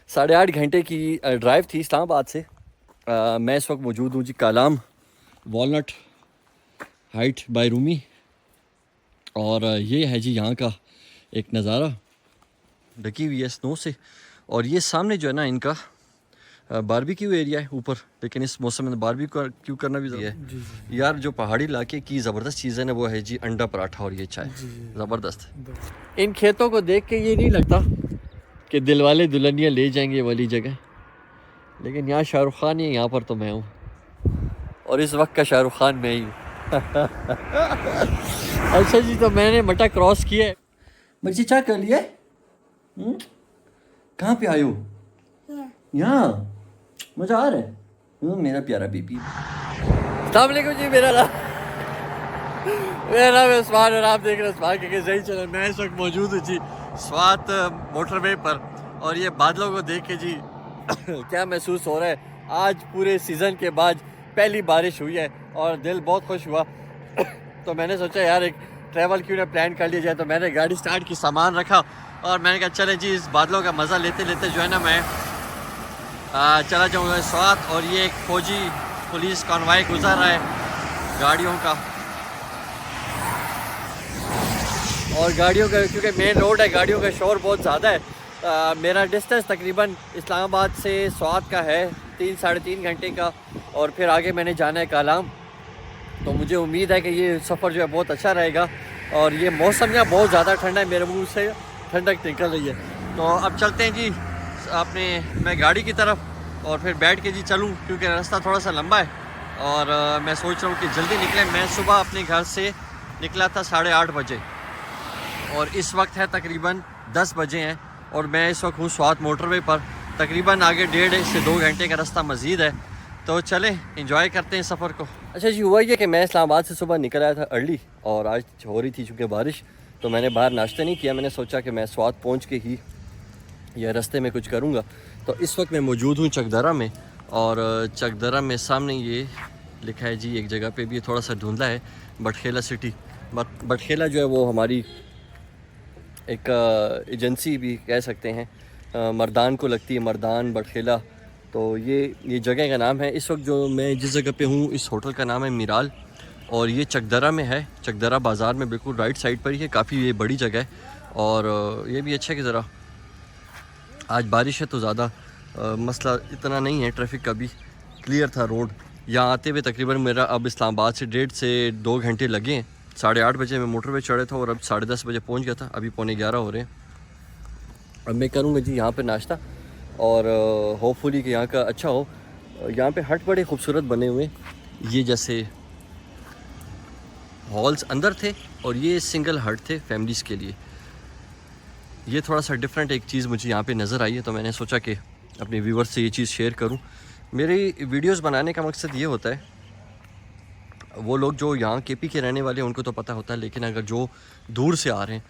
8.5 घंटे की ड्राइव थी इस्लामाबाद से। मैं इस वक्त मौजूद हूँ जी Kalam walnut height bye Rumi. और ये है जी यहाँ का एक नज़ारा, ढकी हुई है स्नो से। और ये सामने जो है ना इनका बारबेक्यू एरिया है ऊपर, लेकिन इस मौसम में बारबेक्यू करना भी है। यार जो पहाड़ी इलाके की ज़बरदस्त चीज़ है ना वो है जी अंडा पराठा और ये चाय, ज़बरदस्त। इन खेतों को देख के ये नहीं लगता कि दिलवाले दुल्हनिया ले जाएंगे वाली जगह, लेकिन यहाँ शाहरुख खान ही है, यहाँ पर तो मैं हूँ और इस वक्त का शाहरुख खान मैं ही हूँ। अच्छा जी, तो मैंने मटा क्रॉस किया है। बच्ची क्या कर लिया? कहाँ पे आयो? यहाँ मजा आ रहा है। मेरा प्यारा बेबी। अस्सलाम वालेकुम जी, मेरा नाम है उस्मान और आप देख रहे हैं उस्मान के सही चैनल। मैं इस वक्त मौजूद हूँ जी स्वात मोटरवे पर, और ये बादलों को देख के जी क्या महसूस हो रहा है। आज पूरे सीज़न के बाद पहली बारिश हुई है और दिल बहुत खुश हुआ। तो मैंने सोचा यार एक ट्रैवल क्यों ना प्लान कर लिया जाए। तो मैंने गाड़ी स्टार्ट की, सामान रखा और मैंने कहा चले जी इस बादलों का मज़ा लेते लेते जो है ना मैं चला जाऊँगा स्वात। और ये एक फौजी पुलिस कॉन्वाय गुजर रहा है गाड़ियों का, और गाड़ियों का क्योंकि मेन रोड है गाड़ियों का शोर बहुत ज़्यादा है। मेरा डिस्टेंस तकरीबन इस्लामाबाद से स्वात का है 3-3.5 घंटे का, और फिर आगे मैंने जाना है कालाम। तो मुझे उम्मीद है कि ये सफ़र जो है बहुत अच्छा रहेगा। और ये मौसम यहाँ बहुत ज़्यादा ठंडा है, मेरे मुंह से ठंडक निकल रही है। तो अब चलते हैं जी अपने मैं गाड़ी की तरफ, और फिर बैठ के जी चलूँ क्योंकि रास्ता थोड़ा सा लंबा है। और मैं सोच रहा हूँ कि जल्दी निकलें। मैं सुबह अपने घर से निकला था 8:30 बजे और इस वक्त है तकरीबन 10 बजे हैं, और मैं इस वक्त हूँ स्वात मोटरवे पर। तकरीबन आगे 1.5 से 2 घंटे का रास्ता मज़ीद है, तो चलें इंजॉय करते हैं सफ़र को। अच्छा जी, हुआ ये कि मैं इस्लामाबाद से सुबह निकल आया था अर्ली, और आज हो रही थी चूँकि बारिश, तो मैंने बाहर नाश्ता नहीं किया। मैंने सोचा कि मैं स्वात पहुँच के ही या रास्ते में कुछ करूँगा। तो इस वक्त मैं मौजूद हूँ चकदरा में, और चकदरा में सामने ये लिखा है जी एक जगह पे भी थोड़ा सा धुंधला है, बटखेला सिटी। बटखेला जो है वो हमारी एक एजेंसी भी कह सकते हैं, मर्दान को लगती है, मर्दान बटखेला। तो ये जगह का नाम है। इस वक्त जो मैं जिस जगह पे हूँ इस होटल का नाम है मिराल, और ये चकदरा में है, चकदरा बाज़ार में बिल्कुल राइट साइड पर ही है। काफ़ी ये बड़ी जगह है, और ये भी अच्छा है कि ज़रा आज बारिश है तो ज़्यादा मसला इतना नहीं है। ट्रैफिक का भी क्लियर था रोड। यहाँ आते हुए तकरीबन मेरा अब इस्लामाबाद से 1.5 से 2 घंटे लगे हैं। 8:30 बजे मैं मोटरवे चढ़ा था और अब 10:30 बजे पहुँच गया था। अभी 11:15 हो रहे हैं। अब मैं करूँगा जी यहाँ पे नाश्ता, और होपफुली कि यहाँ का अच्छा हो। यहाँ पे हट बड़े खूबसूरत बने हुए, ये जैसे हॉल्स अंदर थे और ये सिंगल हट थे फैमिलीज़ के लिए। ये थोड़ा सा डिफरेंट एक चीज़ मुझे यहाँ पे नज़र आई है, तो मैंने सोचा कि अपने व्यूवर्स से ये चीज़ शेयर करूँ। मेरी वीडियोस बनाने का मकसद ये होता है, वो लोग जो यहाँ केपी के रहने वाले हैं उनको तो पता होता है, लेकिन अगर जो दूर से आ रहे हैं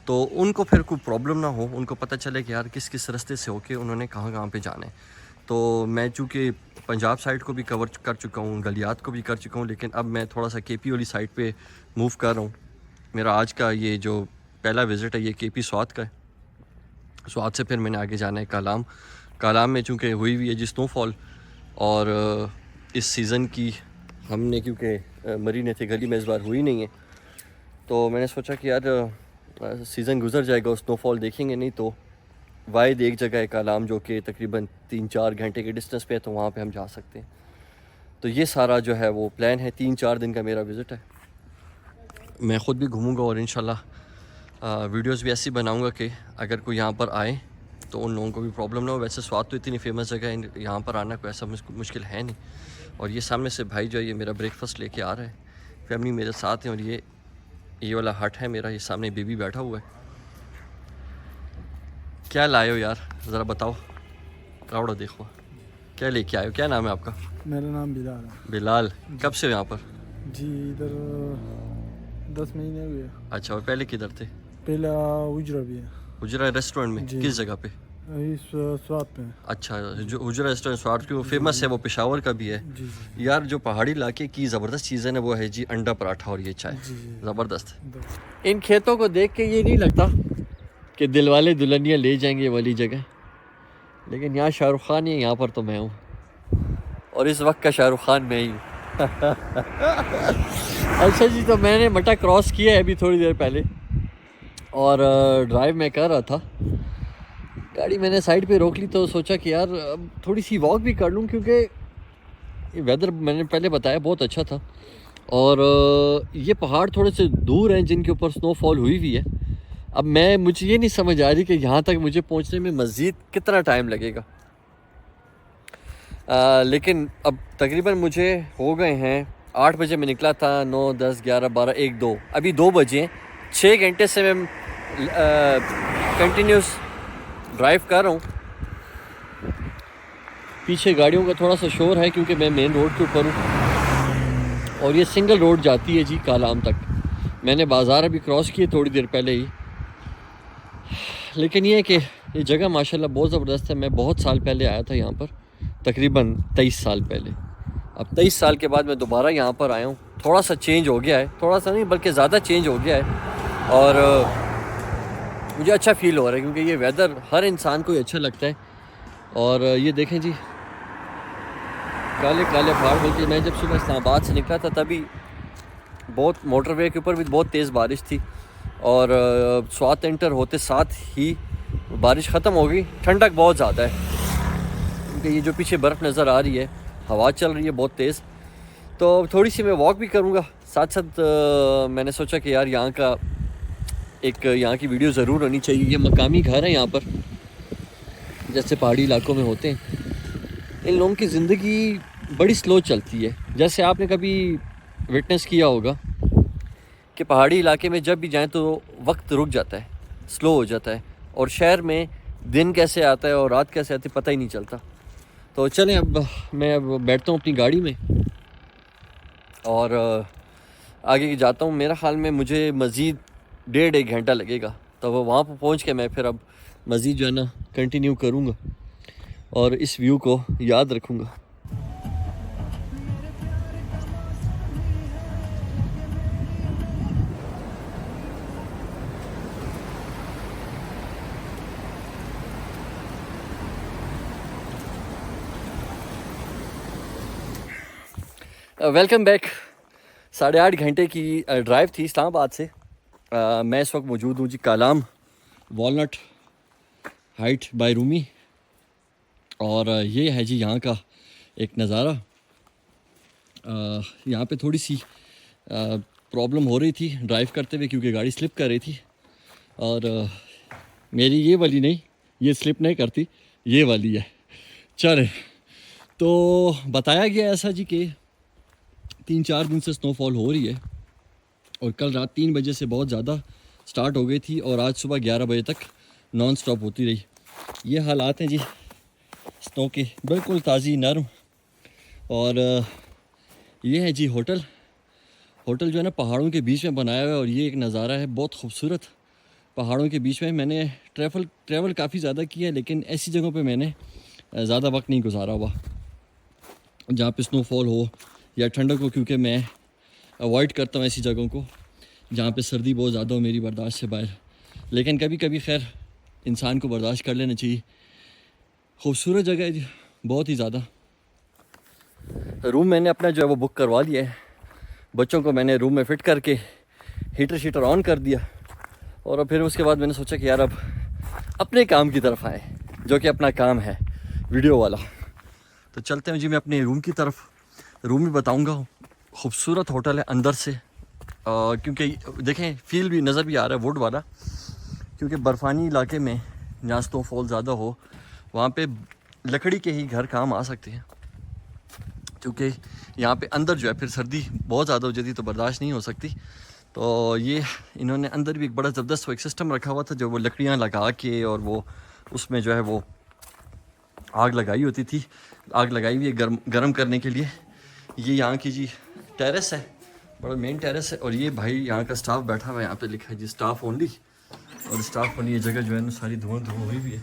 तो उनको फिर कोई प्रॉब्लम ना हो, उनको पता चले कि यार किस किस रास्ते से होके उन्होंने कहाँ कहाँ पे जाना है। तो मैं चूँकि पंजाब साइड को भी कवर कर चुका हूँ, गलियात को भी कर चुका हूँ, लेकिन अब मैं थोड़ा सा केपी वाली साइड पे मूव कर रहा हूँ। मेरा आज का ये जो पहला विज़िट है ये केपी स्वात का है। स्वात से फिर मैंने आगे जाना है कालाम। कालाम में चूँकि हुई हुई है जी स्नोफॉल, और इस सीज़न की हमने क्योंकि मरीने थे गली में इस बार हुई नहीं है, तो मैंने सोचा कि यार सीज़न गुजर जाएगा और स्नोफॉल देखेंगे नहीं, तो वाहिद एक जगह है कालाम जो कि तकरीबन 3-4 घंटे के डिस्टेंस पे है, तो वहाँ पे हम जा सकते हैं। तो ये सारा जो है वो प्लान है, 3-4 दिन का मेरा विज़िट है। मैं ख़ुद भी घूमूंगा और इंशाल्लाह वीडियोस भी ऐसी बनाऊंगा कि अगर कोई यहाँ पर आए तो उन लोगों को भी प्रॉब्लम ना हो। वैसे स्वात तो इतनी फेमस जगह है, यहाँ पर आना कोई ऐसा मुश्किल है नहीं। और ये सामने से भाई जो है ये मेरा ब्रेकफास्ट लेके आ रहा है, फैमिली मेरे साथ है। और ये वाला हट है मेरा, ये सामने बेबी बैठा हुआ है। क्या लाए हो यार, ज़रा बताओ। रावड़ा देखो क्या लेके आए हो, क्या नाम है आपका? मेरा नाम बिलाल है। बिलाल, कब से हो यहाँ पर? जी इधर 10 महीने हुए। अच्छा, और पहले किधर थे? पहला हुजरा भी है। हुजरा रेस्टोरेंट में? जी। किस जगह पे? इस स्वाद पे। अच्छा, जो हुजरा रेस्टोरेंट स्वात की वो फेमस है, वो पेशावर का भी है। जी जी यार जो पहाड़ी इलाके की ज़बरदस्त चीज़ है ना वो है जी अंडा पराठा और ये चाय, जी जी। ज़बरदस्त। इन खेतों को देख के ये नहीं लगता कि दिलवाले दुल्हनिया ले जाएंगे वाली जगह, लेकिन यहाँ शाहरुख खान ही है, यहाँ पर तो मैं हूँ और इस वक्त का शाहरुख खान मैं ही हूँ। अच्छा जी, तो मैंने मटा क्रॉस किया है अभी थोड़ी देर पहले और ड्राइव मैं कर रहा था। गाड़ी मैंने साइड पे रोक ली तो सोचा कि यार अब थोड़ी सी वॉक भी कर लूँ, क्योंकि वेदर मैंने पहले बताया बहुत अच्छा था और ये पहाड़ थोड़े से दूर हैं जिनके ऊपर स्नोफॉल हुई हुई है। अब मुझे ये नहीं समझ आ रही कि यहाँ तक मुझे पहुँचने में मज़ीद कितना टाइम लगेगा। लेकिन अब तकरीबन मुझे हो गए हैं 8 बजे मैं निकला था, 9, 10, 11, 12, 1, 2, अभी 2 बजे हैं। 6 घंटे से मैं कंटिन्यूस ड्राइव कर रहा हूँ। पीछे गाड़ियों का थोड़ा सा शोर है क्योंकि मैं मेन रोड के ऊपर हूँ और ये सिंगल रोड जाती है जी कालाम तक। मैंने बाज़ार अभी क्रॉस किए थोड़ी देर पहले ही। लेकिन ये है कि ये जगह माशाल्लाह बहुत ज़बरदस्त है। मैं बहुत साल पहले आया था यहाँ पर, तकरीबन 23 साल पहले। अब 23 साल के बाद मैं दोबारा यहाँ पर आया हूँ। थोड़ा सा चेंज हो गया है, थोड़ा सा नहीं बल्कि ज़्यादा चेंज हो गया है और मुझे अच्छा फ़ील हो रहा है क्योंकि ये वेदर हर इंसान को ही अच्छा लगता है। और ये देखें जी, काले काले पहाड़। बल्कि मैं जब सुबह इस्लामाबाद से निकला था तभी बहुत मोटरवे के ऊपर भी बहुत तेज़ बारिश थी और स्वात एंटर होते साथ ही बारिश ख़त्म हो गई। ठंडक बहुत ज़्यादा है क्योंकि ये जो पीछे बर्फ़ नज़र आ रही है, हवा चल रही है बहुत तेज़। तो थोड़ी सी मैं वॉक भी करूँगा साथ साथ। मैंने सोचा कि यार यहाँ की वीडियो ज़रूर होनी चाहिए। ये मकामी घर है यहाँ पर, जैसे पहाड़ी इलाकों में होते हैं। इन लोगों की ज़िंदगी बड़ी स्लो चलती है। जैसे आपने कभी विटनेस किया होगा कि पहाड़ी इलाके में जब भी जाएं तो वक्त रुक जाता है, स्लो हो जाता है और शहर में दिन कैसे आता है और रात कैसे आती है पता ही नहीं चलता। तो चलें अब मैं बैठता हूँ अपनी गाड़ी में और आगे की जाता हूँ। मेरा ख्याल में मुझे मज़ीद 1.5 घंटा लगेगा, तो वो वहाँ पर पहुँच के मैं फिर अब मज़ीद जो है ना कंटिन्यू करूँगा और इस व्यू को याद रखूँगा। Welcome back. 8.5 घंटे की ड्राइव थी इस्लामाबाद से। मैं इस वक्त मौजूद हूँ जी Kalam walnut height bye Rumi और ये है जी यहाँ का एक नज़ारा। यहाँ पे थोड़ी सी प्रॉब्लम हो रही थी ड्राइव करते हुए क्योंकि गाड़ी स्लिप कर रही थी और मेरी ये वाली नहीं, ये स्लिप नहीं करती, ये वाली है। चले, तो बताया गया ऐसा जी कि 3-4 दिन से स्नोफॉल हो रही है और कल रात 3 बजे से बहुत ज़्यादा स्टार्ट हो गई थी और आज सुबह 11 बजे तक नॉन स्टॉप होती रही। ये हालात हैं जी स्नो के, बिल्कुल ताज़ी नरम। और ये है जी होटल जो है ना पहाड़ों के बीच में बनाया हुआ है और ये एक नज़ारा है बहुत खूबसूरत पहाड़ों के बीच में। मैंने ट्रैवल काफ़ी ज़्यादा किया है लेकिन ऐसी जगहों पे मैंने ज़्यादा वक्त नहीं गुजारा हुआ जहाँ पे स्नोफॉल हो या ठंडक हो, क्योंकि मैं अवॉइड करता हूँ ऐसी जगहों को जहाँ पे सर्दी बहुत ज़्यादा हो मेरी बर्दाश्त से बाहर। लेकिन कभी कभी खैर इंसान को बर्दाश्त कर लेना चाहिए। खूबसूरत जगह है जी, बहुत ही ज़्यादा। रूम मैंने अपना जो है वो बुक करवा लिया है। बच्चों को मैंने रूम में फ़िट करके हीटर ऑन कर दिया और फिर उसके बाद मैंने सोचा कि यार अब अपने काम की तरफ आए, जो कि अपना काम है वीडियो वाला। तो चलते हैं जी मैं अपने रूम की तरफ। रूम भी बताऊंगा, खूबसूरत होटल है अंदर से क्योंकि देखें फील भी नज़र भी आ रहा है वुड वाला, क्योंकि बर्फ़ानी इलाके में जहाँ स्नोफॉल ज़्यादा हो वहाँ पे लकड़ी के ही घर काम आ सकते हैं, क्योंकि यहाँ पे अंदर जो है फिर सर्दी बहुत ज़्यादा हो जाती तो बर्दाश्त नहीं हो सकती। तो ये इन्होंने अंदर भी एक बड़ा ज़बरदस्त एक सिस्टम रखा हुआ था जो वो लकड़ियाँ लगा के और वो उसमें जो है वो आग लगाई होती थी, आग लगाई हुई है गर्म करने के लिए। ये यहाँ की जी टेरेस है, बड़ा मेन टेरेस है और ये भाई यहाँ का स्टाफ बैठा हुआ है। यहाँ पे लिखा है जी स्टाफ ओनली और स्टाफ ओनली। ये जगह जो है ना सारी धुआं हुई भी है,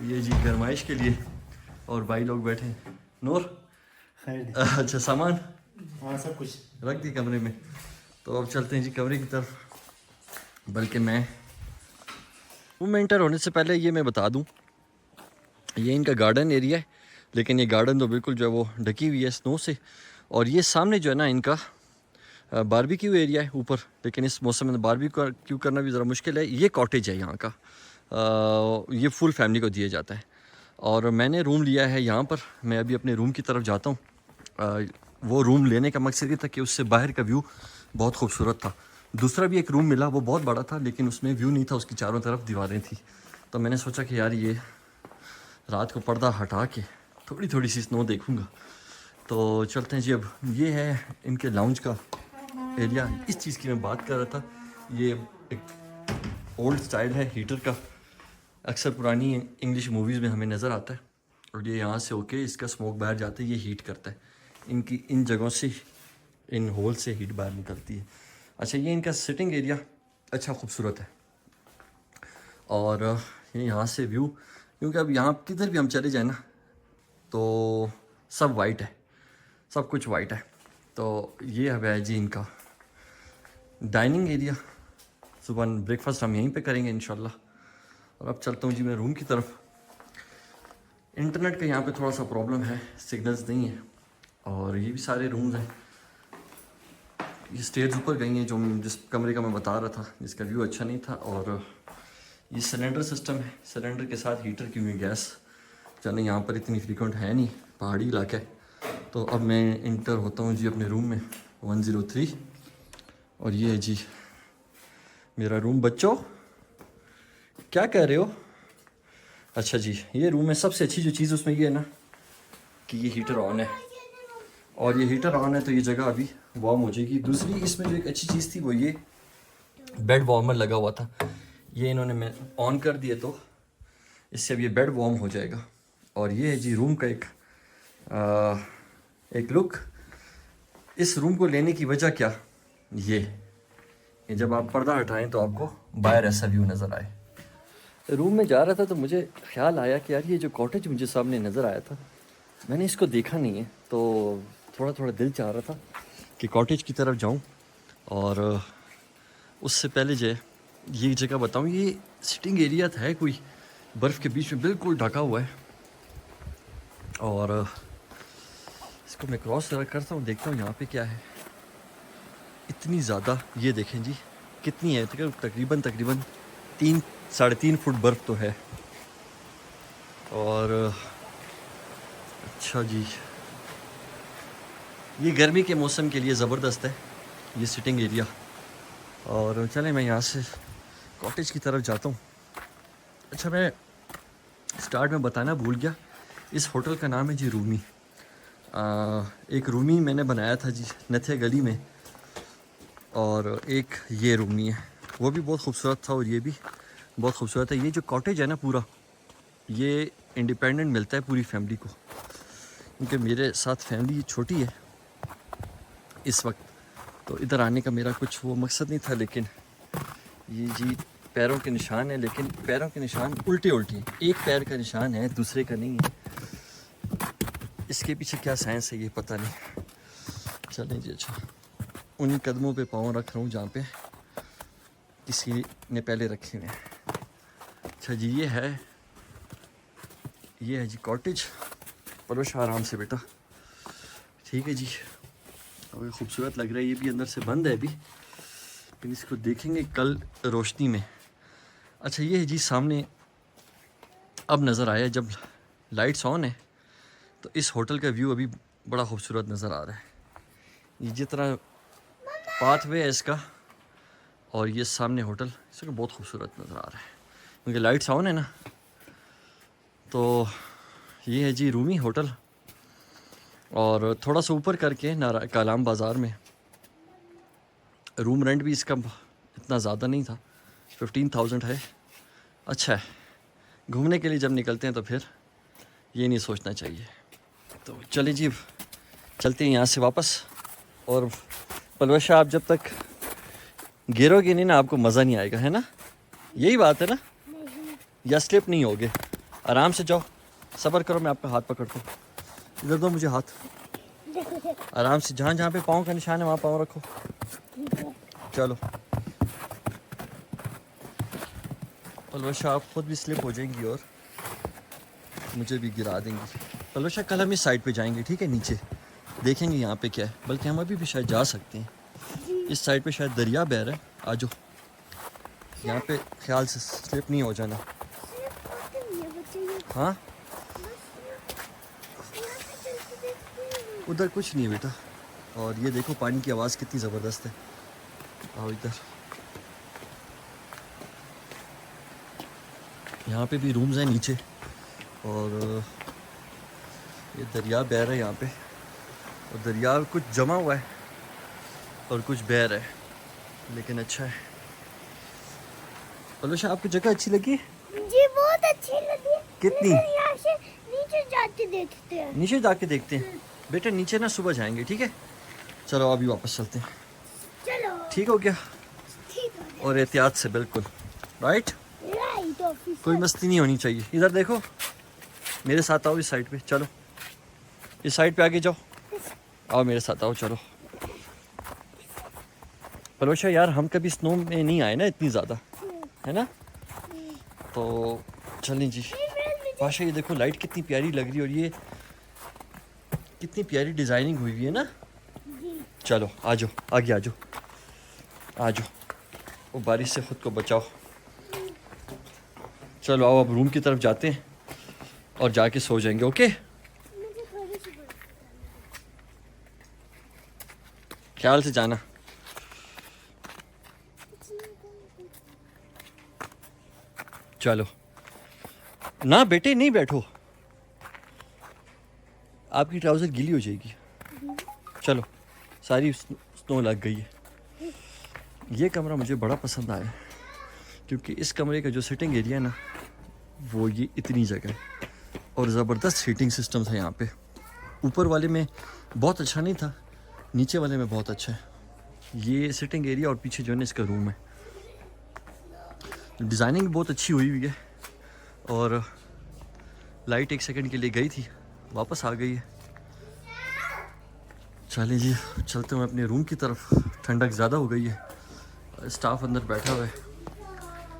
ये जी गरमाइश के लिए और भाई लोग बैठे हैं। नूर अच्छा सामान हाँ सब कुछ रख दी कमरे में। तो अब चलते हैं जी कमरे की तरफ। बल्कि मैं रूम में एंटर होने से पहले ये मैं बता दूं ये इनका गार्डन एरिया है, लेकिन ये गार्डन तो बिल्कुल जो है वो ढकी हुई है स्नो से। और ये सामने जो है ना इनका बारबेक्यू एरिया है ऊपर, लेकिन इस मौसम में बारबेक्यू करना भी ज़रा मुश्किल है। ये कॉटेज है यहाँ का, ये फुल फैमिली को दिया जाता है। और मैंने रूम लिया है यहाँ पर। मैं अभी अपने रूम की तरफ जाता हूँ। वो रूम लेने का मकसद ये था कि उससे बाहर का व्यू बहुत खूबसूरत था। दूसरा भी एक रूम मिला, वो बहुत बड़ा था, लेकिन उसमें व्यू नहीं था, उसकी चारों तरफ दीवारें थी। तो मैंने सोचा कि यार ये रात को पर्दा हटा के थोड़ी थोड़ी सी स्नो देखूँगा। तो चलते हैं जी। अब ये है इनके लाउंज का एरिया। इस चीज़ की मैं बात कर रहा था, ये एक ओल्ड स्टाइल है हीटर का, अक्सर पुरानी इंग्लिश मूवीज़ में हमें नज़र आता है। और ये यहाँ से होके इसका स्मोक बाहर जाता है, ये हीट करता है। इनकी इन जगहों से, इन होल से हीट बाहर निकलती है। अच्छा, ये इनका सिटिंग एरिया अच्छा खूबसूरत है। और ये यहाँ से व्यू, क्योंकि अब यहाँ किधर भी हम चले जाए ना तो सब वाइट है, सब कुछ वाइट है। तो ये है जी इनका डाइनिंग एरिया। सुबह ब्रेकफास्ट हम यहीं पे करेंगे इंशाल्लाह। और अब चलता हूँ जी मैं रूम की तरफ। इंटरनेट का यहाँ पे थोड़ा सा प्रॉब्लम है, सिग्नल्स नहीं है। और ये भी सारे रूम्स हैं। ये स्टेयर्स ऊपर गई हैं, जो जिस कमरे का मैं बता रहा था, जिसका व्यू अच्छा नहीं था। और ये सिलेंडर सिस्टम है, सिलेंडर के साथ हीटर की हुई गैस। चलें, यहाँ पर इतनी फ्रीक्वेंट है नहीं, पहाड़ी इलाका है। तो अब मैं इंटर होता हूँ जी अपने रूम में 103। और ये है जी मेरा रूम। बच्चों क्या कह रहे हो? अच्छा जी, ये रूम में सबसे अच्छी जो चीज़ उसमें ये है ना कि ये हीटर ऑन है। और ये हीटर ऑन है तो ये जगह अभी वार्म हो जाएगी। दूसरी इसमें जो एक अच्छी चीज़ थी वो ये बेड वार्मर लगा हुआ था। ये इन्होंने मैं ऑन कर दिया तो इससे अब ये बेड वार्म हो जाएगा। और ये है जी रूम का एक लुक। इस रूम को लेने की वजह क्या, ये जब आप पर्दा हटाएं तो आपको बाहर ऐसा व्यू नज़र आए। रूम में जा रहा था तो मुझे ख्याल आया कि यार ये जो कॉटेज मुझे सामने नज़र आया था, मैंने इसको देखा नहीं है। तो थोड़ा थोड़ा दिल चाह रहा था कि कॉटेज की तरफ जाऊं। और उससे पहले जो है ये जगह बताऊं, ये सिटिंग एरिया था, कोई बर्फ़ के बीच में बिल्कुल ढका हुआ है। और इसको मैं क्रॉस करता हूँ, देखता हूँ यहाँ पे क्या है। इतनी ज़्यादा, ये देखें जी कितनी है, तकरीबन 3-3.5 फुट बर्फ़ तो है। और अच्छा जी, ये गर्मी के मौसम के लिए ज़बरदस्त है ये सिटिंग एरिया। और चलें मैं यहाँ से कॉटेज की तरफ जाता हूँ। अच्छा, मैं स्टार्ट में बताना भूल गया, इस होटल का नाम है जी रूमी। एक रूमी मैंने बनाया था जी नथिया गली में, और एक ये रूमी है, वो भी बहुत खूबसूरत था और ये भी बहुत खूबसूरत है। ये जो कॉटेज है ना पूरा, ये इंडिपेंडेंट मिलता है पूरी फैमिली को, क्योंकि मेरे साथ फैमिली छोटी है इस वक्त। तो इधर आने का मेरा कुछ वो मकसद नहीं था, लेकिन ये जी पैरों के निशान है, लेकिन पैरों के निशान उल्टे उल्टे, एक पैर का निशान है दूसरे का नहीं है। इसके पीछे क्या साइंस है ये पता नहीं। चलें जी, अच्छा उन्हीं कदमों पे पाँव रख रहा हूँ जहाँ पे किसी ने पहले रखे हुए हैं। अच्छा जी, ये है जी कॉटेज। परोश आराम से बेटा, ठीक है जी। और खूबसूरत लग रहा है, ये भी अंदर से बंद है अभी, लेकिन इसको देखेंगे कल रोशनी में। अच्छा, ये है जी सामने, अब नज़र आया जब लाइट्स ऑन है तो इस होटल का व्यू अभी बड़ा खूबसूरत नज़र आ रहा है। ये जितना पाथवे है इसका, और ये सामने होटल, इसका बहुत खूबसूरत नज़र आ रहा है क्योंकि लाइट्स ऑन है ना। तो ये है जी रूमी होटल। और थोड़ा सा ऊपर करके कालाम बाज़ार में रूम रेंट भी इसका इतना ज़्यादा नहीं था, 15,000 है। अच्छा है, घूमने के लिए जब निकलते हैं तो फिर ये नहीं सोचना चाहिए। तो चलिए जी, चलते हैं यहाँ से वापस। और पलवशा, आप जब तक गिरोगे नहीं ना आपको मज़ा नहीं आएगा, है ना? यही बात है ना? या स्लिप नहीं होगे। आराम से जाओ, सब्र करो, मैं आपका हाथ पकड़ता हूँ। इधर दो मुझे हाथ, आराम से, जहाँ जहाँ पे पाँव का निशान है वहाँ पाँव रखो। चलो पलवशा, आप खुद भी स्लिप हो जाएंगी। और मुझे भी गिरा देंगी। पलोशा कल हम इस साइड पे जाएंगे, ठीक है, नीचे देखेंगे यहाँ पे क्या है, बल्कि हम अभी भी शायद जा सकते हैं। इस साइड पे शायद दरिया बह रहा है, आ जाओ यहाँ पे, ख्याल से स्लिप नहीं हो जाना। हाँ उधर कुछ नहीं है बेटा। और ये देखो पानी की आवाज़ कितनी ज़बरदस्त है। आओ इधर, यहाँ पे भी रूम्स हैं नीचे, और ये दरिया बह रहा है यहाँ पे, और दरिया कुछ जमा हुआ है और कुछ बह रहा है, लेकिन अच्छा है। पलोशा आपको जगह अच्छी लगी? जी बहुत अच्छी लगी। कितनी? यहाँ से नीचे जाके देखते हैं। नीचे जाके देखते हैं बेटा, नीचे ना सुबह जाएंगे, ठीक है। चलो अभी वापस चलते हैं, चलो ठीक हो गया? ठीक है। और एहतियात से, बिल्कुल राइट, राइट ऑफिसर। कोई मस्ती नहीं होनी चाहिए। इधर देखो, मेरे साथ आओ इस साइड पे, चलो इस साइड पे आगे जाओ, आओ मेरे साथ आओ, चलो। पलोशा यार हम कभी स्नो में नहीं आए ना इतनी ज़्यादा, है ना, तो चलें जी। पाशा ये देखो लाइट कितनी प्यारी लग रही है, और ये कितनी प्यारी डिज़ाइनिंग हुई हुई है ना। चलो आ जाओ, आगे आ जाओ, आ जाओ, वो बारिश से ख़ुद को बचाओ। चलो आओ अब रूम की तरफ जाते हैं और जाके सो जाएंगे, ओके। ख्याल से जाना। चलो ना बेटे, नहीं बैठो, आपकी ट्राउज़र गीली हो जाएगी। चलो, सारी स्नो लग गई है। ये कमरा मुझे बड़ा पसंद आया, क्योंकि इस कमरे का जो सिटिंग एरिया है ना, वो ये इतनी जगह है, और ज़बरदस्त हीटिंग सिस्टम था यहाँ पे। ऊपर वाले में बहुत अच्छा नहीं था, नीचे वाले में बहुत अच्छा है। ये सिटिंग एरिया और पीछे जो है ना इसका रूम है। डिज़ाइनिंग बहुत अच्छी हुई हुई है, और लाइट एक सेकंड के लिए गई थी, वापस आ गई है। चलिए जी, चलते हुए अपने रूम की तरफ। ठंडक ज़्यादा हो गई है, स्टाफ अंदर बैठा हुआ है,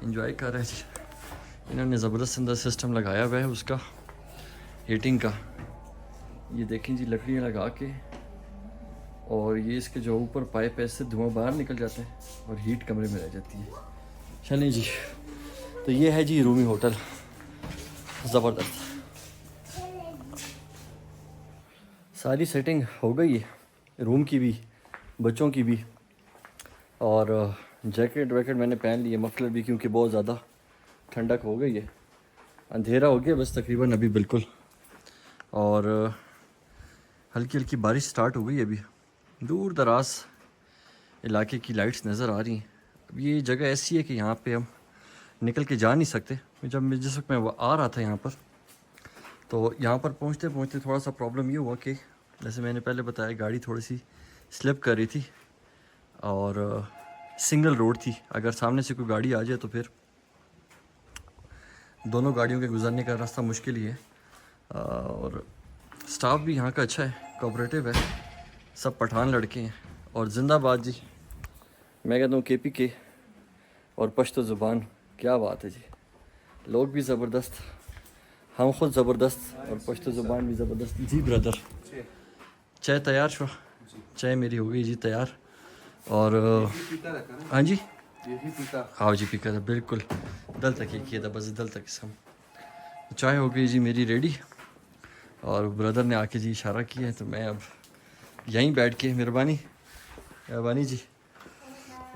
एंजॉय कर रहे हैं जी। इन्होंने ज़बरदस्त अंदर सिस्टम लगाया हुआ है उसका, हीटिंग का। ये देखें जी, लकड़ियाँ लगा के, और ये इसके जो ऊपर पाइप है, इससे धुआं बाहर निकल जाता है और हीट कमरे में रह जाती है। चलिए जी, तो ये है जी रूमी होटल, ज़बरदस्त। सारी सेटिंग हो गई है, रूम की भी, बच्चों की भी, और जैकेट वैकेट मैंने पहन ली है, मफलर भी, क्योंकि बहुत ज़्यादा ठंडक हो गई है। अंधेरा हो गया बस तकरीबन अभी बिल्कुल, और हल्की हल्की बारिश स्टार्ट हो गई है अभी। दूर दराज इलाके की लाइट्स नज़र आ रही हैं। अब ये जगह ऐसी है कि यहाँ पे हम निकल के जा नहीं सकते। जब मैं जिस वक्त मैं आ रहा था यहाँ पर, तो यहाँ पर पहुँचते पहुँचते थोड़ा सा प्रॉब्लम ये हुआ कि जैसे मैंने पहले बताया, गाड़ी थोड़ी सी स्लिप कर रही थी, और सिंगल रोड थी। अगर सामने से कोई गाड़ी आ जाए तो फिर दोनों गाड़ियों के गुजरने का रास्ता मुश्किल ही है। और स्टाफ भी यहाँ का अच्छा है, कोऑपरेटिव है, सब पठान लड़के हैं, और जिंदाबाद जी। मैं कहता हूँ KPK और पश्तो ज़ुबान, क्या बात है जी। लोग भी ज़बरदस्त, हम खुद ज़बरदस्त, और पश्तो ज़ुबान भी ज़बरदस्त जी। ब्रदर चाय तैयार छो? चाय मेरी हो गई जी तैयार। और हाँ जी, हाँ जी पीका था बिल्कुल, दल तक ही किया था बस, दल तक सम। चाय हो गई जी मेरी रेडी, और ब्रदर ने आके जी इशारा किया है, तो मैं अब यहीं बैठ के, मेहरबानी जी,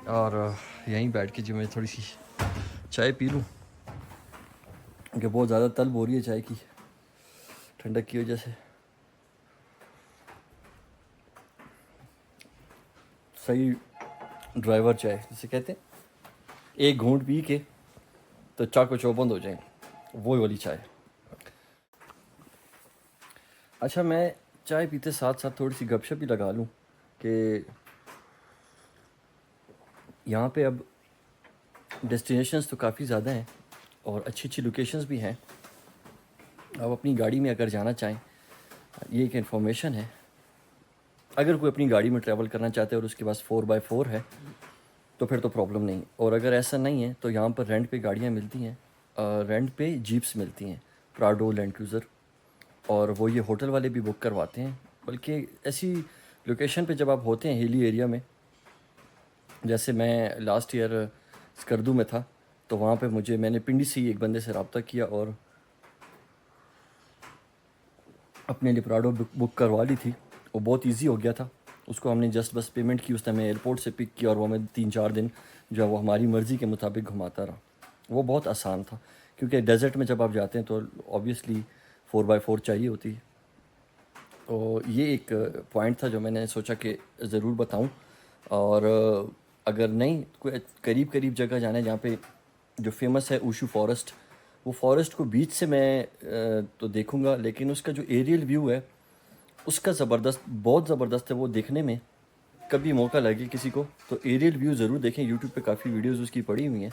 और यहीं बैठ के जी मैं थोड़ी सी चाय पी लूँ, क्योंकि बहुत ज़्यादा तलब हो रही है चाय की, ठंडक की वजह से। सही ड्राइवर चाय जिसे कहते हैं, एक घूंट पी के तो चाको चौबंद हो जाए, वो वाली चाय। अच्छा, मैं चाय पीते साथ साथ थोड़ी सी गपशप भी लगा लूँ कि यहाँ पे अब डेस्टिनेशंस तो काफ़ी ज़्यादा हैं, और अच्छी अच्छी लोकेशंस भी हैं। आप अपनी गाड़ी में अगर जाना चाहें, ये एक इन्फॉर्मेशन है, अगर कोई अपनी गाड़ी में ट्रैवल करना चाहते हैं और उसके पास 4x4 है, तो फिर तो प्रॉब्लम नहीं। और अगर ऐसा नहीं है तो यहाँ पर रेंट पे गाड़ियाँ मिलती हैं, रेंट पे जीप्स मिलती हैं, प्राडो लैंड क्रूज़र, और वो ये होटल वाले भी बुक करवाते हैं। बल्कि ऐसी लोकेशन पे जब आप होते हैं हिली एरिया में, जैसे मैं लास्ट ईयर स्कर्दू में था, तो वहाँ पे मैंने पिंडी से ही एक बंदे से रब्ता किया और अपने लिए प्राडो बुक करवा ली थी। वो बहुत इजी हो गया था, उसको हमने जस्ट बस पेमेंट की, उसने हमें एयरपोर्ट से पिक किया और वो हमें 3-4 दिन जो है वो हमारी मर्ज़ी के मुताबिक घुमाता रहा। वो बहुत आसान था, क्योंकि डेजर्ट में जब आप जाते हैं तो ऑब्वियसली 4x4 चाहिए होती है। तो ये एक पॉइंट था जो मैंने सोचा कि ज़रूर बताऊं। और अगर नहीं कोई करीब जगह जाना है जहाँ पे जो फेमस है ऊशू फॉरेस्ट, वो फॉरेस्ट को बीच से मैं तो देखूंगा, लेकिन उसका जो एरियल व्यू है उसका ज़बरदस्त, बहुत ज़बरदस्त है वो देखने में। कभी मौका लगे किसी को तो एरियल व्यू ज़रूर देखें, यूट्यूब पे काफ़ी वीडियोज़ उसकी पड़ी हुई हैं।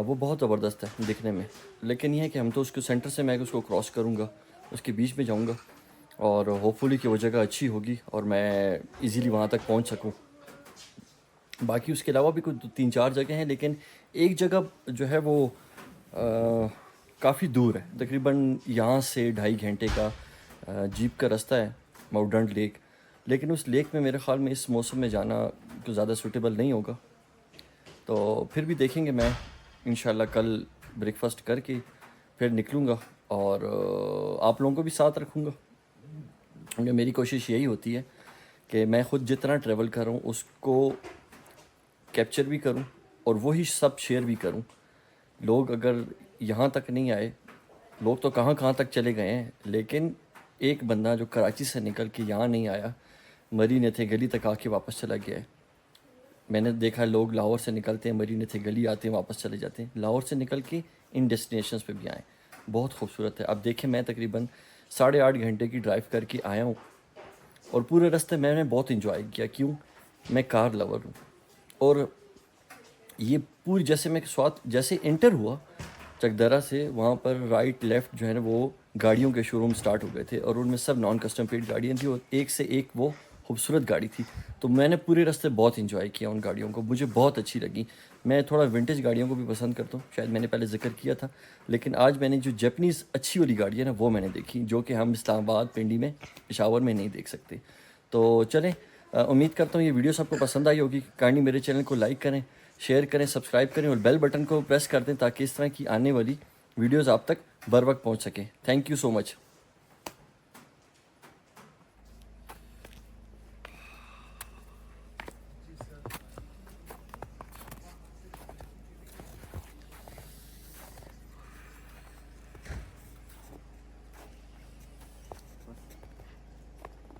वो बहुत ज़बरदस्त है देखने में। लेकिन ये है कि हम तो उसको सेंटर से मैं उसको क्रॉस करूँगा, उसके बीच में जाऊँगा, और होपफुली कि वो जगह अच्छी होगी और मैं इजीली वहाँ तक पहुँच सकूँ। बाकी उसके अलावा भी कुछ 3-4 जगह हैं, लेकिन एक जगह जो है वो काफ़ी दूर है, तकरीबन यहाँ से 2.5 घंटे का जीप का रास्ता है, माउंट लेक। लेकिन उस लेक में मेरे ख़्याल में इस मौसम में जाना तो ज़्यादा सूटेबल नहीं होगा। तो फिर भी देखेंगे, मैं इंशाल्लाह कल ब्रेकफास्ट करके फिर निकलूँगा और आप लोगों को भी साथ रखूँगा। क्योंकि मेरी कोशिश यही होती है कि मैं ख़ुद जितना ट्रैवल कर रहा हूँ उसको कैप्चर भी करूँ और वही सब शेयर भी करूँ। लोग अगर यहाँ तक नहीं आए, लोग तो कहाँ तक चले गए हैं, लेकिन एक बंदा जो कराची से निकल के यहाँ नहीं आया, मरी ने थे गली तक आके वापस चला गया है। मैंने देखा लोग लाहौर से निकलते हैं, मरी ने थे गली आते हैं, वापस चले जाते हैं। लाहौर से निकल के इन डेस्टिनेशंस पे भी आए, बहुत खूबसूरत है। अब देखें, मैं तकरीबन 8.5 घंटे की ड्राइव करके आया हूँ और पूरे रास्ते मैंने बहुत इंजॉय किया। क्यों? मैं कार लवर हूँ। और ये पूरी जैसे मैं स्वाद जैसे इंटर हुआ चकदरा से, वहाँ पर राइट लेफ़्ट जो है ना वो गाड़ियों के शोरूम स्टार्ट हो गए थे और उनमें सब नॉन कस्टम पेड गाड़ियाँ थी और एक से एक वो खूबसूरत गाड़ी थी। तो मैंने पूरे रास्ते बहुत इंजॉय किया उन गाड़ियों को, मुझे बहुत अच्छी लगी। मैं थोड़ा विंटेज गाड़ियों को भी पसंद करता हूँ, शायद मैंने पहले जिक्र किया था। लेकिन आज मैंने जो जैपनीज़ अच्छी वाली गाड़ी है ना वो मैंने देखी, जो कि हम इस्लामाबाद, पिंडी में, पेशावर में नहीं देख सकते। तो चलें, उम्मीद करता हूँ ये वीडियो सबको पसंद आई होगी। काइंडली मेरे चैनल को लाइक करें, शेयर करें, सब्सक्राइब करें और बेल बटन को प्रेस कर दें ताकि इस तरह की आने वाली वीडियोज़ आप तक बर वक्त पहुँच सकें। Thank you so much.